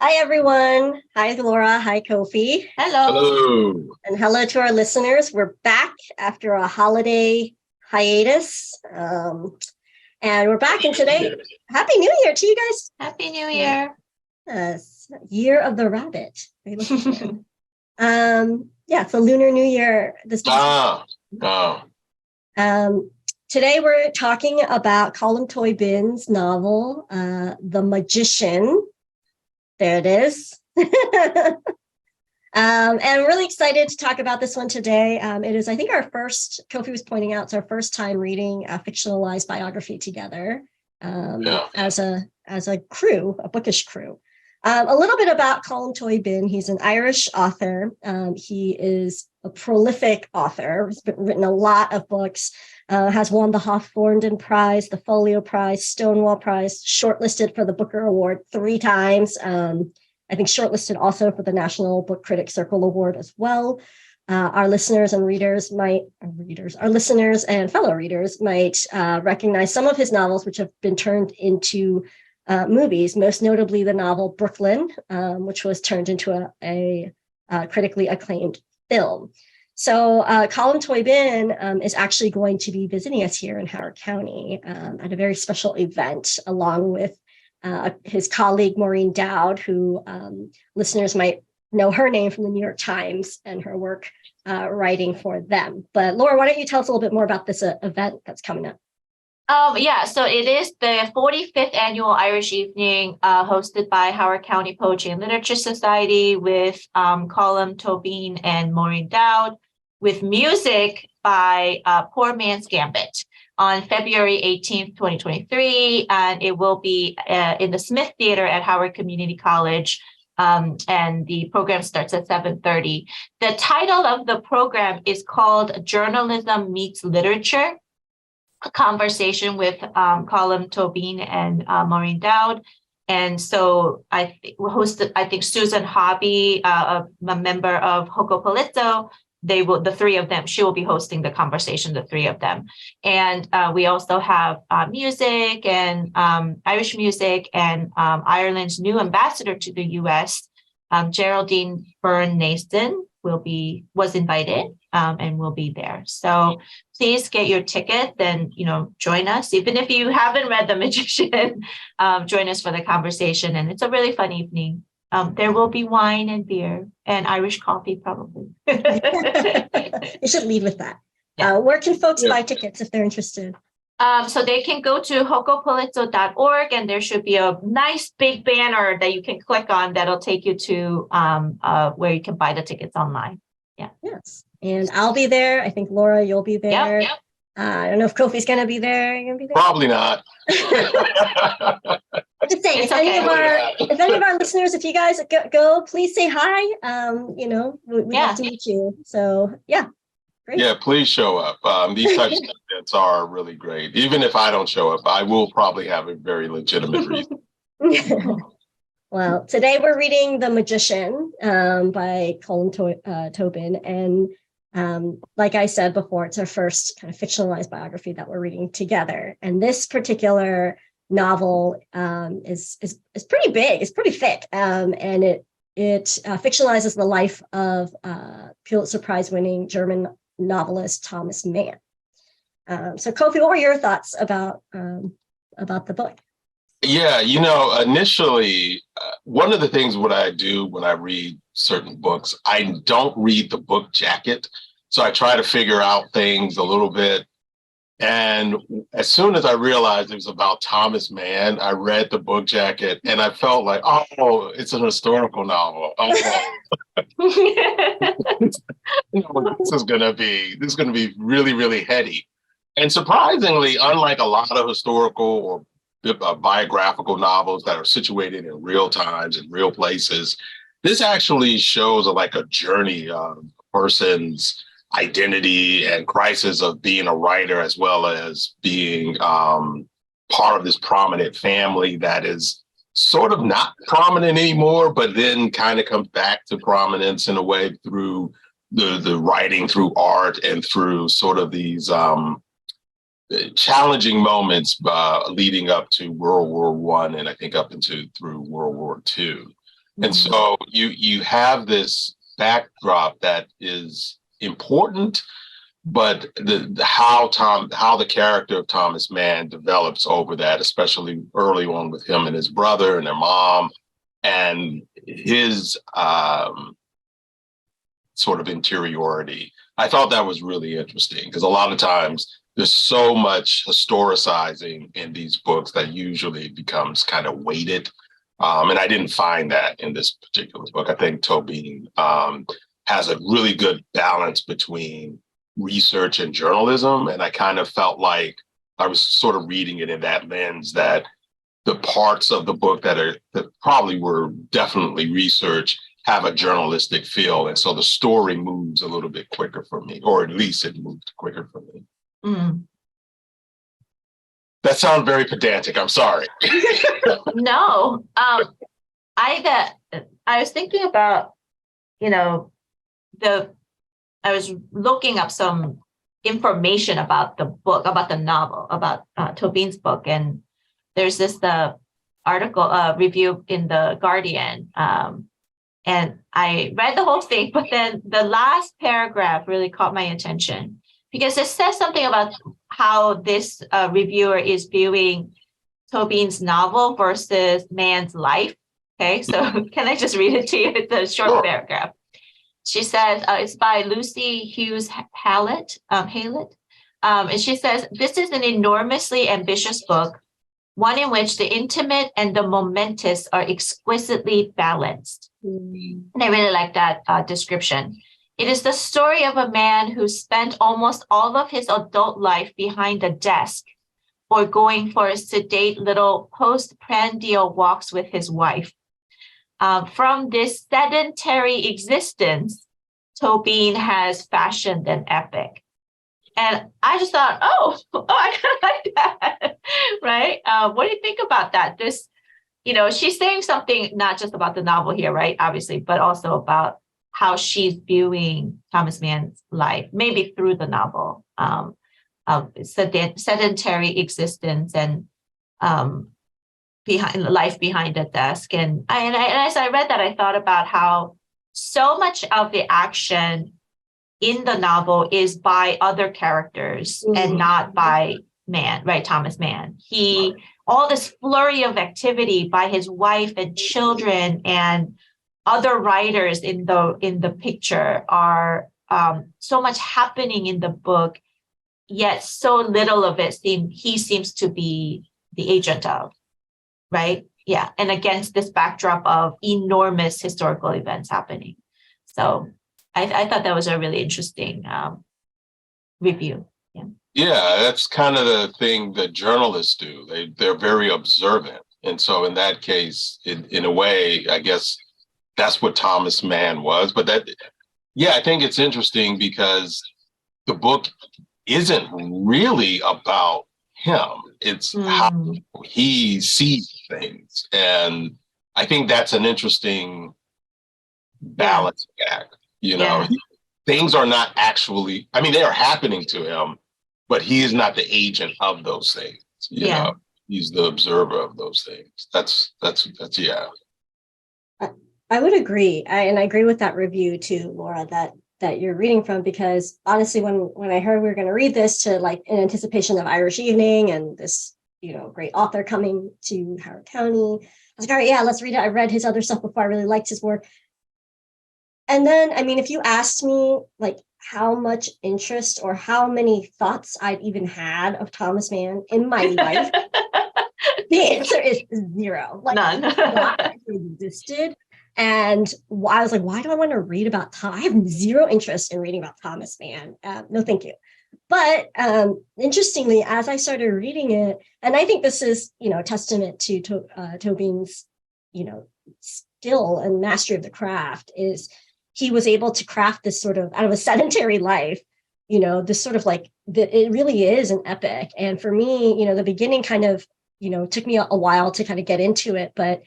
Hi, everyone. Hi, Laura. Hi, Kofi. Hello. Hello. And hello to our listeners. We're back after a holiday hiatus. And we're back. And today, Happy New Year to you guys. Happy New Year. Yes, Year of the Rabbit. It's a Lunar New Year. Today we're talking about Colm Toibin's novel, The Magician. There it is. And I'm really excited to talk about this one today. It is, I think, our first, Kofi was pointing out, it's our first time reading a fictionalized biography together as a crew, a bookish crew. A little bit about Colm Toibin. He's an Irish author. He is a prolific author. He's written a lot of books, has won the Hawthornden Prize, the Folio Prize, Stonewall Prize, shortlisted for the Booker Award 3 times. I think shortlisted also for the National Book Critics Circle Award as well. Our listeners and readers our listeners and fellow readers might recognize some of his novels, which have been turned into movies, most notably the novel Brooklyn, which was turned into a critically acclaimed film. So Colm Toibin is actually going to be visiting us here in Howard County at a very special event, along with his colleague Maureen Dowd, who listeners might know her name from the New York Times and her work writing for them. But Laura, why don't you tell us a little bit more about this event that's coming up? So it is the 45th annual Irish Evening hosted by Howard County Poetry and Literature Society with Colm Toibin and Maureen Dowd, with music by Poor Man's Gambit on February 18th, 2023. And it will be in the Smith Theater at Howard Community College. And the program starts at 7:30. The title of the program is called Journalism Meets Literature, a conversation with Colm Toibin and Maureen Dowd. And so I think Susan Hobby, a member of Hoco Palazzo, the three of them, she will be hosting the conversation, the three of them. And we also have music and Irish music and Ireland's new ambassador to the US, Geraldine Byrne-Nason, was invited and will be there. So please get your ticket and join us. Even if you haven't read The Magician, join us for the conversation. And it's a really fun evening. There will be wine and beer and Irish coffee, probably. You should lead with that. Yeah. Where can folks buy tickets if they're interested? So they can go to hocopalazzo.org, and there should be a nice big banner that you can click on that'll take you to where you can buy the tickets online. Yeah. Yes. And I'll be there. I think, Laura, you'll be there. Yep. I don't know if Kofi's going to be there. Are you going to be there? Probably not. I'm just saying, if any of our listeners, if you guys go, please say hi. We'd love to meet you. So, yeah. Great. Yeah, please show up. These types of events are really great. Even if I don't show up, I will probably have a very legitimate reason. Well, today we're reading The Magician by Colm Toibin. And like I said before, it's our first kind of fictionalized biography that we're reading together. And this particular novel is pretty big. It's pretty thick. And it fictionalizes the life of Pulitzer Prize-winning German novelist Thomas Mann. So Kofi, what were your thoughts about the book? Yeah, initially, one of the things what I do when I read certain books, I don't read the book jacket. So I try to figure out things a little bit. And as soon as I realized it was about Thomas Mann, I read the book jacket and I felt like, oh, it's an historical novel. Oh. This is gonna be really, really heady. And surprisingly, unlike a lot of historical or biographical novels that are situated in real times and real places, this actually shows a journey of a person's identity and crisis of being a writer, as well as being part of this prominent family that is sort of not prominent anymore, but then kind of comes back to prominence in a way through the writing, through art, and through sort of these challenging moments leading up to World War I, and I think up into through World War II. And so you have this backdrop that is important, but how the character of Thomas Mann develops over that, especially early on with him and his brother and their mom, and his sort of interiority. I thought that was really interesting because a lot of times there's so much historicizing in these books that usually becomes kind of weighted. And I didn't find that in this particular book. I think Toibin has a really good balance between research and journalism. And I kind of felt like I was sort of reading it in that lens, that the parts of the book that probably were definitely research have a journalistic feel. And so the story moves a little bit quicker for me, or at least it moved quicker for me. Mm. That sounds very pedantic. I'm sorry. No, I was thinking about, I was looking up some information about the book, about the novel, about Toibin's book, and there's this article review in the Guardian, and I read the whole thing, but then the last paragraph really caught my attention because it says something about how this reviewer is viewing Toibin's novel versus Mann's life. Okay, so can I just read it to you? It's a short paragraph. She says, it's by Lucy Hughes Hallett. And she says, this is an enormously ambitious book, one in which the intimate and the momentous are exquisitely balanced. And I really like that description. It is the story of a man who spent almost all of his adult life behind a desk or going for sedate little postprandial walks with his wife. From this sedentary existence, Toibin has fashioned an epic. And I just thought, oh, I kind of like that, right? What do you think about that? This, she's saying something not just about the novel here, right? Obviously, but also about how she's viewing Thomas Mann's life, maybe through the novel, of sedentary existence and behind a desk. And as I read that, I thought about how so much of the action in the novel is by other characters and not by Mann, right? Thomas Mann. All this flurry of activity by his wife and children and other writers in the picture are so much happening in the book, yet so little of it he seems to be the agent of, right? Yeah, and against this backdrop of enormous historical events happening. So I thought that was a really interesting review. Yeah, that's kind of the thing that journalists do. They're very observant. And so in that case, in a way, I guess that's what Thomas Mann was. But I think it's interesting because the book isn't really about him. It's how he sees things. And I think that's an interesting balancing act. Things are not actually, they are happening to him, but he is not the agent of those things. He's the observer of those things. That's I would agree. And I agree with that review too, Laura, that you're reading from, because honestly, when I heard we were going to read this in anticipation of Irish Evening and this, great author coming to Howard County, I was like, all right, yeah, let's read it. I read his other stuff before. I really liked his work. And then, if you asked me like how much interest or how many thoughts I've even had of Thomas Mann in my life, the answer is zero. Like, none. Not existed. And I was like, why do I want to read about Tom? I have zero interest in reading about Thomas Mann. No, thank you. But interestingly, as I started reading it, and I think this is, a testament to Toibin's, skill and mastery of the craft, is he was able to craft this sort of, out of a sedentary life, this sort of like, it really is an epic. And for me, the beginning kind of, took me a while to kind of get into it. But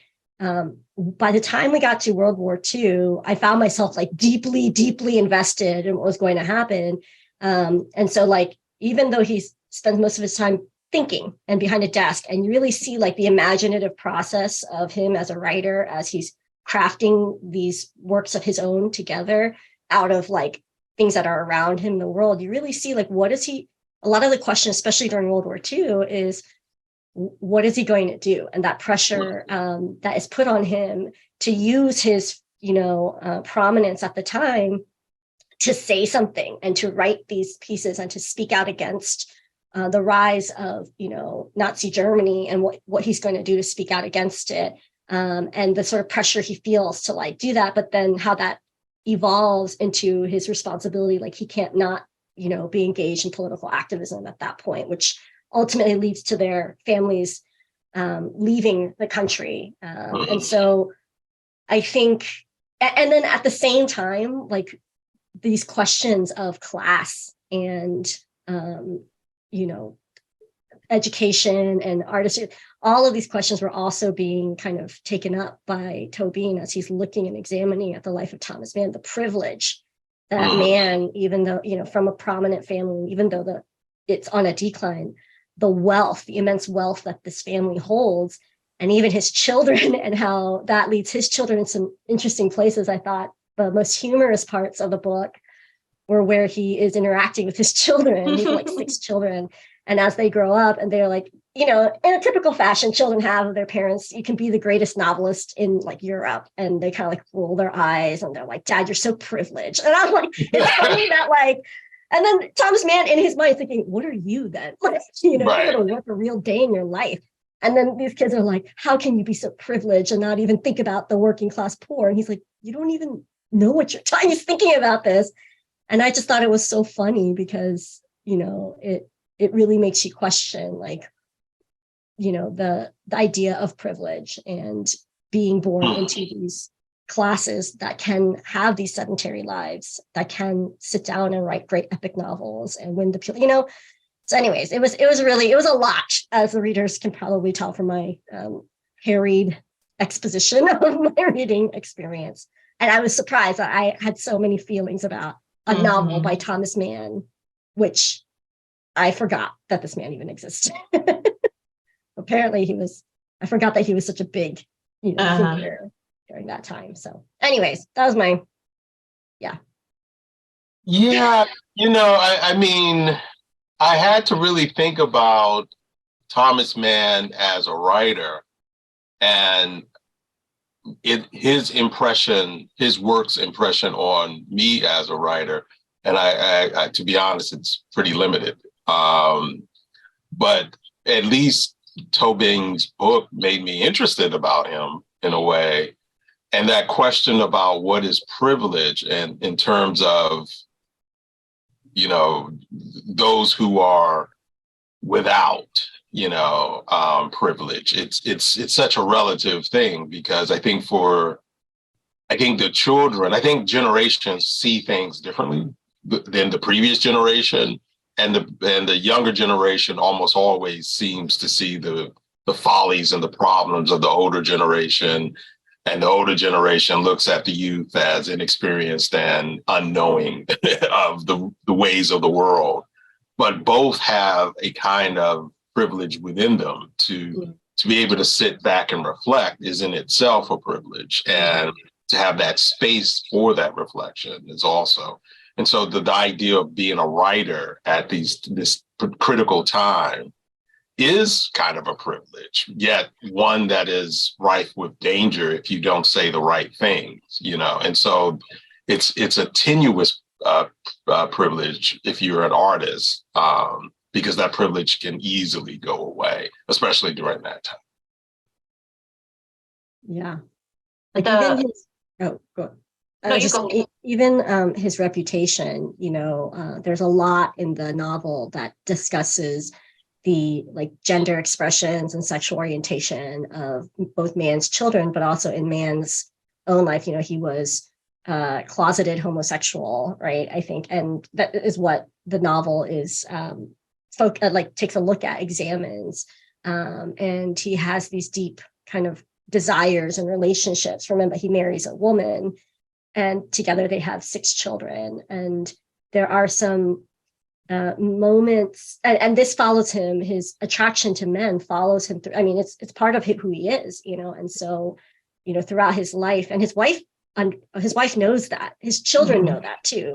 by the time we got to World War II, I found myself like deeply, deeply invested in what was going to happen. And so like, even though he spends most of his time thinking and behind a desk, and you really see like the imaginative process of him as a writer, as he's crafting these works of his own together out of like things that are around him in the world, you really see like, what is he, a lot of the questions, especially during World War II, is what is he going to do? And that pressure that is put on him to use his, prominence at the time to say something and to write these pieces and to speak out against the rise of, Nazi Germany and what he's going to do to speak out against it. And the sort of pressure he feels to like do that, but then how that evolves into his responsibility. Like he can't not, be engaged in political activism at that point, which ultimately leads to their families leaving the country. And so I think, and then at the same time, like these questions of class and, education and artistry, all of these questions were also being kind of taken up by Toibin as he's looking and examining at the life of Thomas Mann, the privilege that man, even though, from a prominent family, even though it's on a decline, the wealth, the immense wealth that this family holds, and even his children and how that leads his children in some interesting places. I thought the most humorous parts of the book were where he is interacting with his children. He has like 6 children. And as they grow up and they're like, in a typical fashion children have of their parents, you can be the greatest novelist in like Europe. And they kind of like roll their eyes and they're like, Dad, you're so privileged. And I'm like, it's funny that like, and then Thomas Mann in his mind thinking, what are you then? Like, you're going to work a real day in your life. And then these kids are like, how can you be so privileged and not even think about the working class poor? And he's like, you don't even know what you're talking. He's thinking about this. And I just thought it was so funny because, it really makes you question like, the idea of privilege and being born into these classes that can have these sedentary lives, that can sit down and write great epic novels and win the, So anyways, it was a lot, as the readers can probably tell from my harried exposition of my reading experience. And I was surprised that I had so many feelings about a novel by Thomas Mann, which I forgot that this man even existed. Apparently I forgot that he was such a big, figure during that time. So anyways, that was my, Yeah, I mean, I had to really think about Thomas Mann as a writer and his work's impression on me as a writer. And I to be honest, it's pretty limited. But at least Toibin's book made me interested about him in a way. And that question about what is privilege and in terms of, those who are without, privilege. It's such a relative thing because I think the children, generations see things differently than the previous generation. And the younger generation almost always seems to see the follies and the problems of the older generation. And the older generation looks at the youth as inexperienced and unknowing of the ways of the world. But both have a kind of privilege within them to be able to sit back and reflect is in itself a privilege. And to have that space for that reflection is also. And so the idea of being a writer at this critical time is kind of a privilege, yet one that is rife with danger if you don't say the right things, And so it's a tenuous privilege if you're an artist, because that privilege can easily go away, especially during that time. Yeah. Like even his, go on. Even his reputation, there's a lot in the novel that discusses the like gender expressions and sexual orientation of both Mann's children, but also in Mann's own life. He was closeted homosexual, right? I think, and that is what the novel is takes a look at, examines, and he has these deep kind of desires and relationships. Remember, he marries a woman, and together they have 6 children. And there are some moments, and this follows him. His attraction to men follows him through. I mean, it's part of who he is, And so throughout his life. And his wife knows that. His children know that too.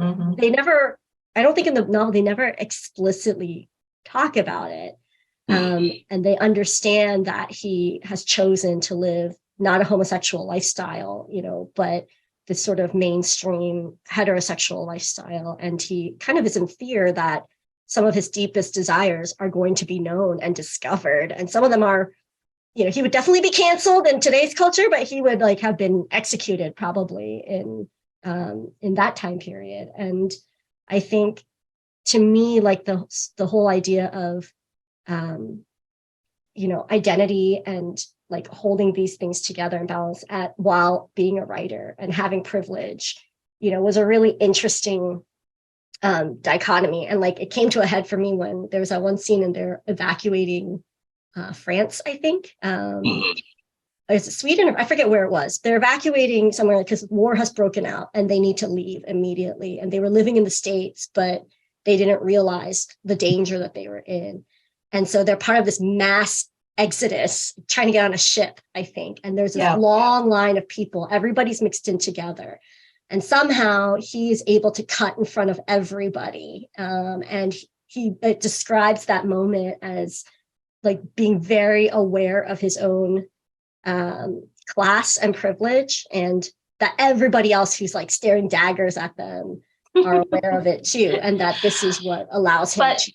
I don't think in the novel, they never explicitly talk about it. And they understand that he has chosen to live not a homosexual lifestyle, but this sort of mainstream heterosexual lifestyle. And he kind of is in fear that some of his deepest desires are going to be known and discovered. And some of them are, he would definitely be canceled in today's culture, but he would have been executed probably in that time period. And I think, to me, the whole idea of, identity and holding these things together and balance while being a writer and having privilege, was a really interesting dichotomy. And it came to a head for me when there was that one scene and they're evacuating France, I think. Is it Sweden? I forget where it was. They're evacuating somewhere because war has broken out and they need to leave immediately. And they were living in the States, but they didn't realize the danger that they were in. And so they're part of this mass exodus, trying to get on a ship, I think. And there's this long line of people. Everybody's mixed in together. And somehow he is able to cut in front of everybody. And it describes that moment as being very aware of his own class and privilege, and that everybody else who's staring daggers at them are aware of it too. And that this is what allows him to.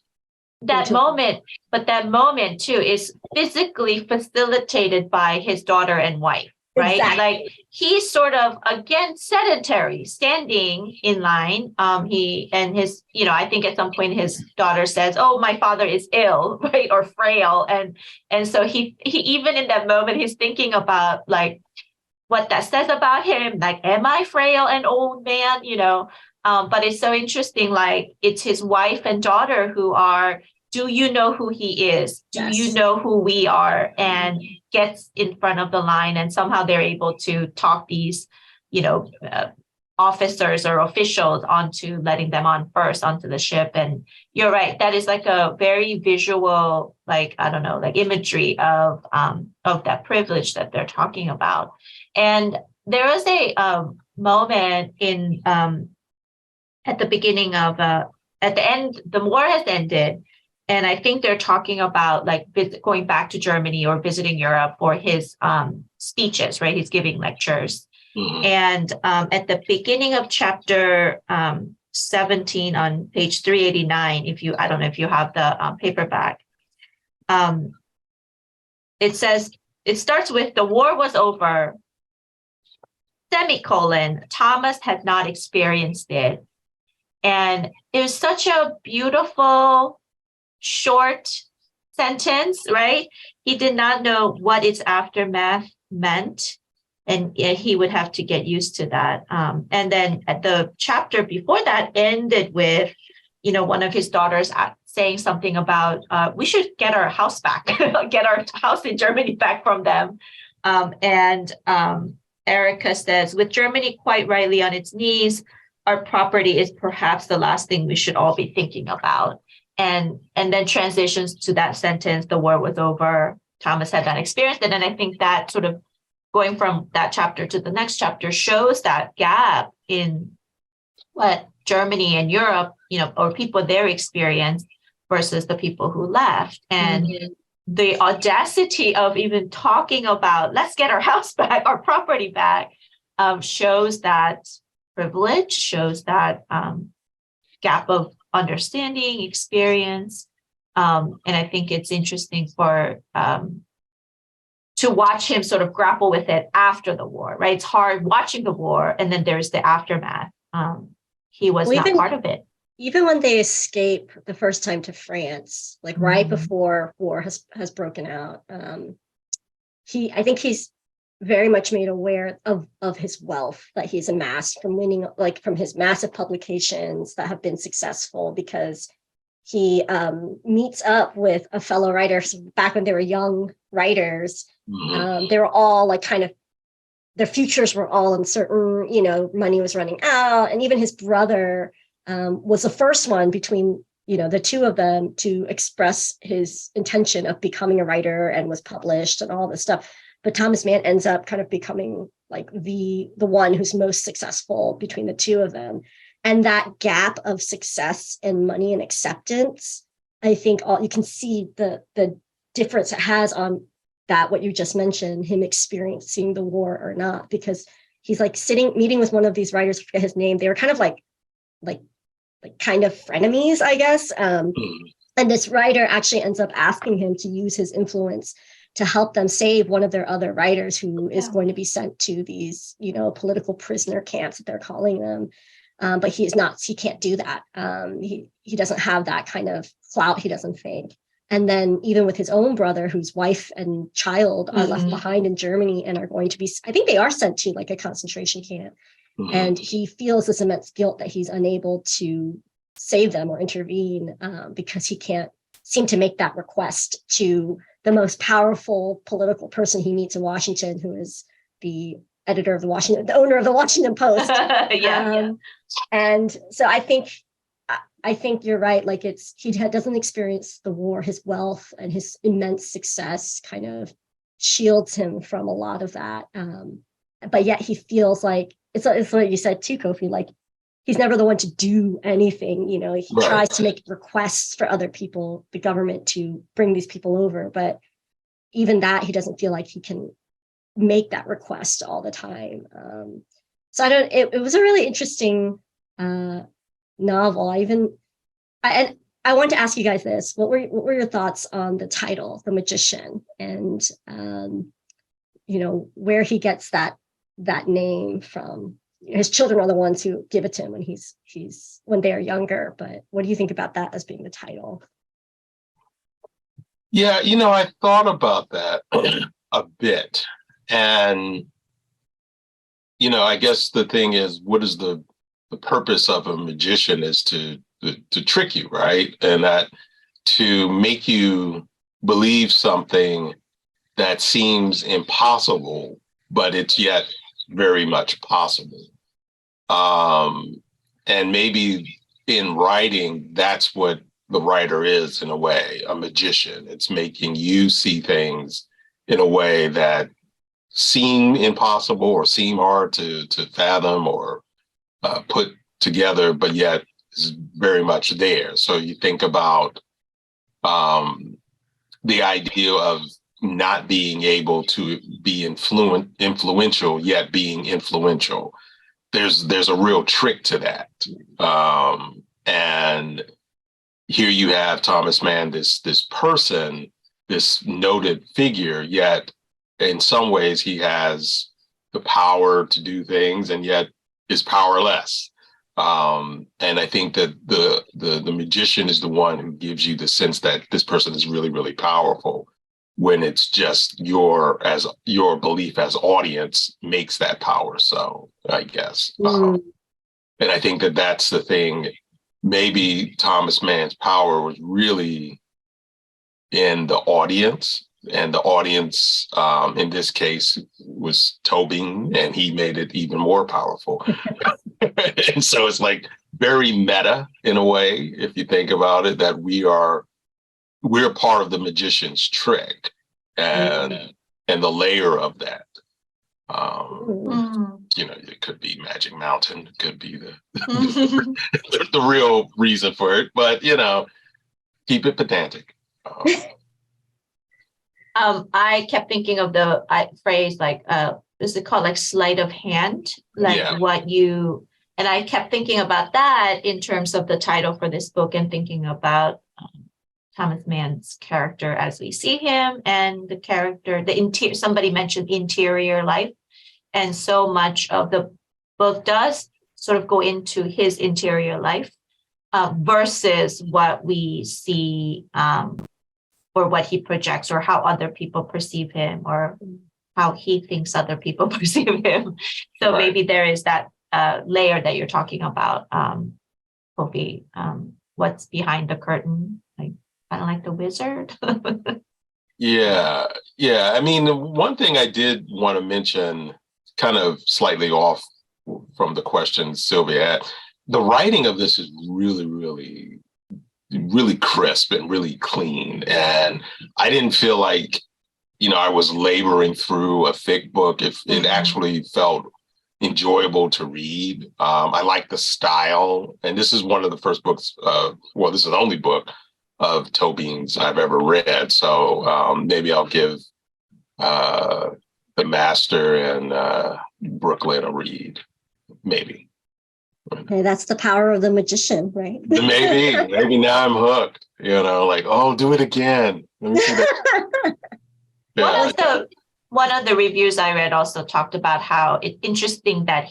That moment too is physically facilitated by his daughter and wife, right? Exactly. He's sort of, again, sedentary, standing in line. I think at some point his daughter says, "Oh, my father is ill," right? Or frail. And so he even in that moment, he's thinking about what that says about him. Am I frail and old man? But it's so interesting. It's his wife and daughter who are, do you know who he is? Do you know who we are? And gets in front of the line, and somehow they're able to talk these, officers or officials onto letting them on first onto the ship. And you're right, that is a very visual, imagery of that privilege that they're talking about. And there was a moment in at the beginning of at the end, the war has ended. And I think they're talking about going back to Germany or visiting Europe for his speeches, right? He's giving lectures. And at the beginning of chapter 17 on page 389, I don't know if you have the paperback, it says, it starts with, "The war was over, semicolon, Thomas had not experienced it." And it was such a beautiful, short sentence, right? He did not know what its aftermath meant, and he would have to get used to that. And then at the chapter before that ended with, one of his daughters saying something about, we should get our house back, get our house in Germany back from them. And Erica says, "With Germany quite rightly on its knees, our property is perhaps the last thing we should all be thinking about." And then transitions to that sentence, "The war was over, Thomas had not experienced it." And I think that sort of going from that chapter to the next chapter shows that gap in what Germany and Europe, or people there experience versus the people who left. And the audacity of even talking about, let's get our house back, our property back, shows that privilege, shows that gap of understanding, experience. And I think it's interesting to watch him sort of grapple with it after the war, right? It's hard watching the war, and then there's the aftermath. He was not part of it. Even when they escape the first time to France, right before war has broken out, I think he's very much made aware of his wealth that he's amassed from winning, from his massive publications that have been successful, because he meets up with a fellow writer back when they were young writers. They were all their futures were all uncertain, money was running out. And even his brother was the first one between, the two of them to express his intention of becoming a writer, and was published and all this stuff. but Thomas Mann ends up kind of becoming like the one who's most successful between the two of them. And that gap of success and money and acceptance, I think you can see the difference it has on that, what you just mentioned, him experiencing the war or not, because he's like meeting with one of these writers, I forget his name. They were kind of like kind of frenemies, I guess. And this writer actually ends up asking him to use his influence to help them save one of their other writers who is going to be sent to these, political prisoner camps that they're calling them. But he can't do that. He doesn't have that kind of clout, he doesn't think. And then even with his own brother, whose wife and child are left behind in Germany and are going to be, I think they are sent to like a concentration camp. And he feels this immense guilt that he's unable to save them or intervene because he can't seem to make that request to the most powerful political person he meets in Washington, who is the owner of the Washington Post. And so I think you're right. Like he doesn't experience the war. His wealth and his immense success kind of shields him from a lot of that. But yet he feels like it's what you said too, Kofi. Like he's never the one to do anything. He tries to make requests for other people, the government, to bring these people over. But even that, he doesn't feel like he can make that request all the time. So it was a really interesting novel. I want to ask you guys this. What were your thoughts on the title, The Magician, and where he gets that name from? His children are the ones who give it to him when they are younger. But what do you think about that as being the title? Yeah, I thought about that a bit. And, I guess the thing is, what is the purpose of a magician is to trick you, right? And that to make you believe something that seems impossible, but it's yet very much possible. And maybe in writing, that's what the writer is in a way, a magician. It's making you see things in a way that seem impossible or seem hard to fathom or put together, but yet is very much there. So you think about the idea of not being able to be influential, yet being influential. There's a real trick to that. And here you have Thomas Mann, this person, this noted figure, yet in some ways he has the power to do things and yet is powerless. And I think that the magician is the one who gives you the sense that this person is really, really powerful, when it's just your belief as audience makes that power. So I guess, and I think that that's the thing. Maybe Thomas Mann's power was really in the audience, and the audience in this case was Toibin, and he made it even more powerful. And so it's like very meta in a way, if you think about it, that we're part of the magician's trick, and the layer of that. It could be Magic Mountain, it could be the real reason for it, but keep it pedantic. I kept thinking of the phrase like, is it called like sleight of hand? And I kept thinking about that in terms of the title for this book, and thinking about Thomas Mann's character as we see him, and the character, somebody mentioned interior life. And so much of the book does sort of go into his interior life versus what we see or what he projects, or how other people perceive him, or how he thinks other people perceive him. So maybe there is that layer that you're talking about, Kofi, what's behind the curtain, like kind of like the wizard. Yeah. I mean, the one thing I did want to mention, kind of slightly off from the question Sylvia had, the writing of this is really, really, really crisp and really clean. And I didn't feel like I was laboring through a thick book. It actually felt enjoyable to read. I like the style. And this is one of the first books, this is the only book of Toibin's I've ever read. So maybe I'll give The Master and Brooklyn a read. Maybe. Okay, that's the power of the magician, right? Maybe now I'm hooked, like, oh, do it again. Let me see that. Yeah. One of the reviews I read also talked about how it's interesting that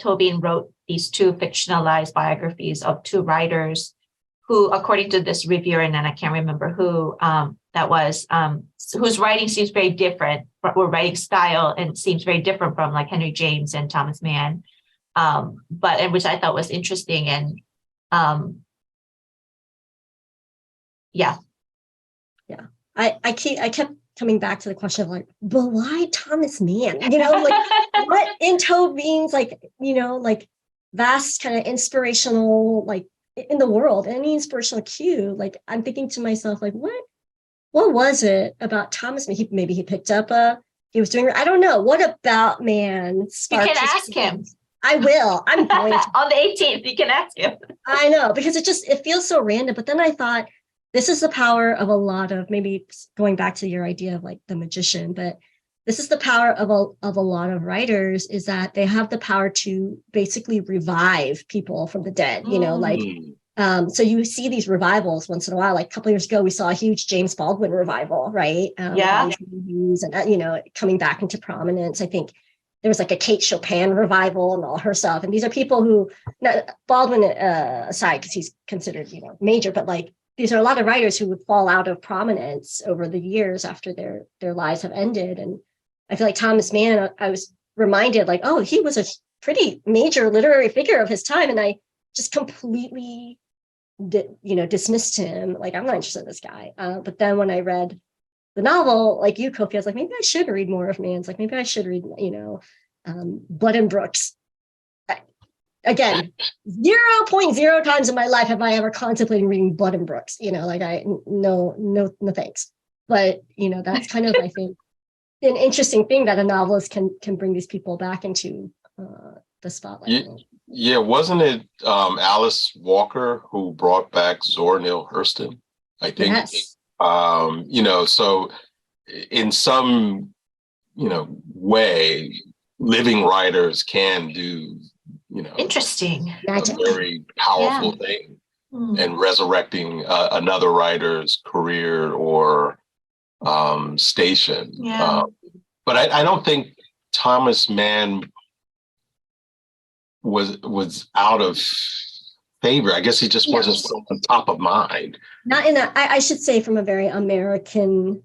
Toibin wrote these two fictionalized biographies of two writers who, according to this reviewer, and then I can't remember who that was, whose writing seems very different, or writing style, and seems very different from like Henry James and Thomas Mann, which I thought was interesting. And yeah. I kept coming back to the question of like, but why Thomas Mann? Like what in Toibin's like vast kind of inspirational, like in the world, any inspirational cue, like I'm thinking to myself, like, what was it about Thomas Mann? Maybe he picked up he was doing, I don't know. What about Mann sparked? You can ask him. I will. I'm going to. On the 18th, you can ask him. I know, because it feels so random. But then I thought, this is the power of a lot of, maybe going back to your idea of like the magician, but this is the power of a lot of writers, is that they have the power to basically revive people from the dead, so you see these revivals once in a while. Like a couple of years ago, we saw a huge James Baldwin revival, right? Movies and, coming back into prominence. I think there was like a Kate Chopin revival and all her stuff. And these are people who, Baldwin aside, because he's considered, major, but like, these are a lot of writers who would fall out of prominence over the years after their lives have ended. And I feel like Thomas Mann, I was reminded like, oh, he was a pretty major literary figure of his time. And I just completely, dismissed him. Like, I'm not interested in this guy. But then when I read the novel, like you, Kofi, I was like, maybe I should read more of Mann's. Like, maybe I should read, Blood and Brooks. Again, 0.0 times in my life have I ever contemplated reading Blood and Brooks. No thanks. But that's kind of, I think, an interesting thing that a novelist can bring these people back into the spotlight. Yeah, wasn't it Alice Walker who brought back Zora Neale Hurston? I think. Yes. So in some way, living writers can do. Interesting. A very powerful thing, and resurrecting another writer's career or station. But I don't think Thomas Mann was out of favor. I guess he just wasn't so on top of mind. Not in I should say, from a very American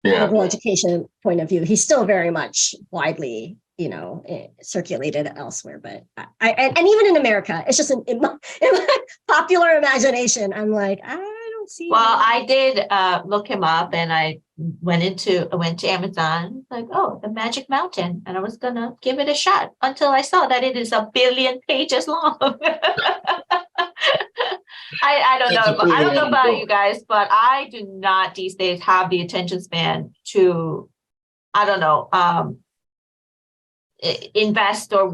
liberal education point of view, he's still very much widely circulated elsewhere, but and even in America, it's just in my popular imagination, I'm like, I don't see. Well, I did look him up, and I went to Amazon, like, oh, The Magic Mountain, and I was gonna give it a shot until I saw that it is 1 billion pages long. I don't know about you guys, but I do not these days have the attention span to, invest or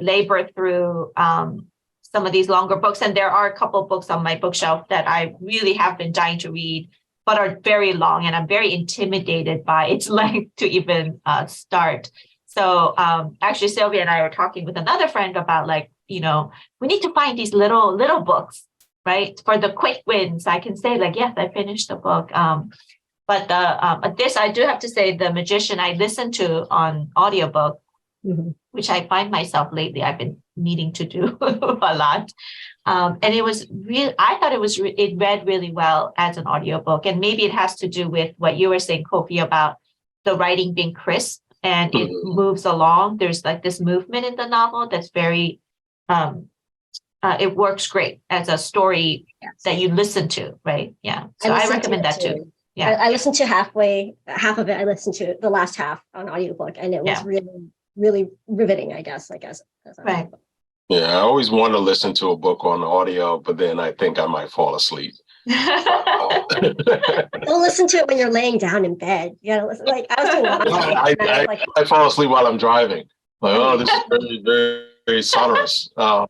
labor through some of these longer books. And there are a couple of books on my bookshelf that I really have been dying to read, but are very long, and I'm very intimidated by its length to even start. So actually, Sylvia and I were talking with another friend about, like, we need to find these little books, right? For the quick wins. I can say, like, yes, I finished the book. But this, I do have to say, The Magician, I listened to on audiobook, which I find myself lately, I've been needing to do a lot. And it was real. I thought it read really well as an audiobook. And maybe it has to do with what you were saying, Kofi, about the writing being crisp and it moves along. There's like this movement in the novel that's very, it works great as a story that you listen to, right? Yeah. So I recommend that too. Yeah. I listened to half of it. I listened to the last half on audiobook, and it was really, really riveting, I guess. Right. Yeah, I always want to listen to a book on audio, but then I think I might fall asleep. Don't listen to it when you're laying down in bed. You gotta listen. Like I was doing I fall asleep while I'm driving. Like, oh, this is very, very, very sonorous. But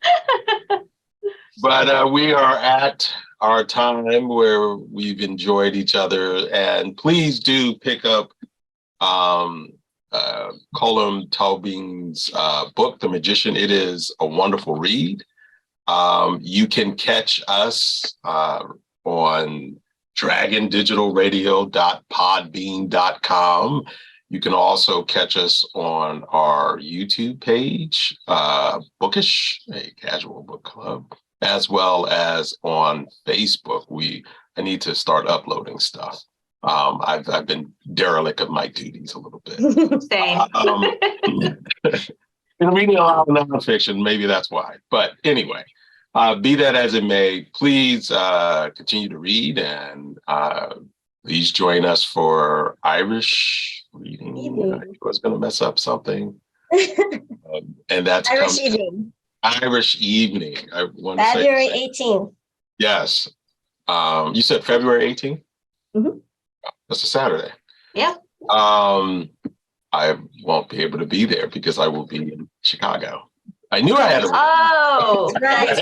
we are at our time where we've enjoyed each other, and please do pick up Colm Toibin's book, The Magician. It is a wonderful read. You can catch us on dragondigitalradio.podbean.com. You can also catch us on our YouTube page, Bookish, a casual book club, as well as on Facebook. I need to start uploading stuff. I've been derelict of my duties a little bit. Same. And reading a lot of nonfiction, maybe that's why. But anyway, be that as it may, please continue to read, and please join us for Irish reading. I was going to mess up something. And that's Irish evening. Irish evening. I want to February say 18th. Yes. You said February 18th? Mm-hmm. That's a Saturday. Yeah. I won't be able to be there because I will be in Chicago. I knew I had that's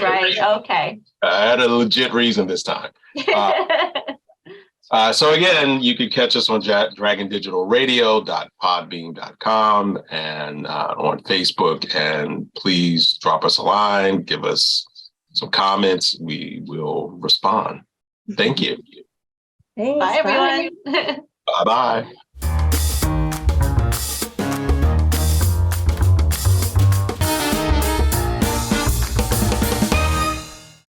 right. Okay. I had a legit reason this time. So again, you can catch us on dragondigitalradio.podbean.com and on Facebook. And please drop us a line, give us some comments. We will respond. Thank you. Thanks, Bye, everyone. Bye-bye.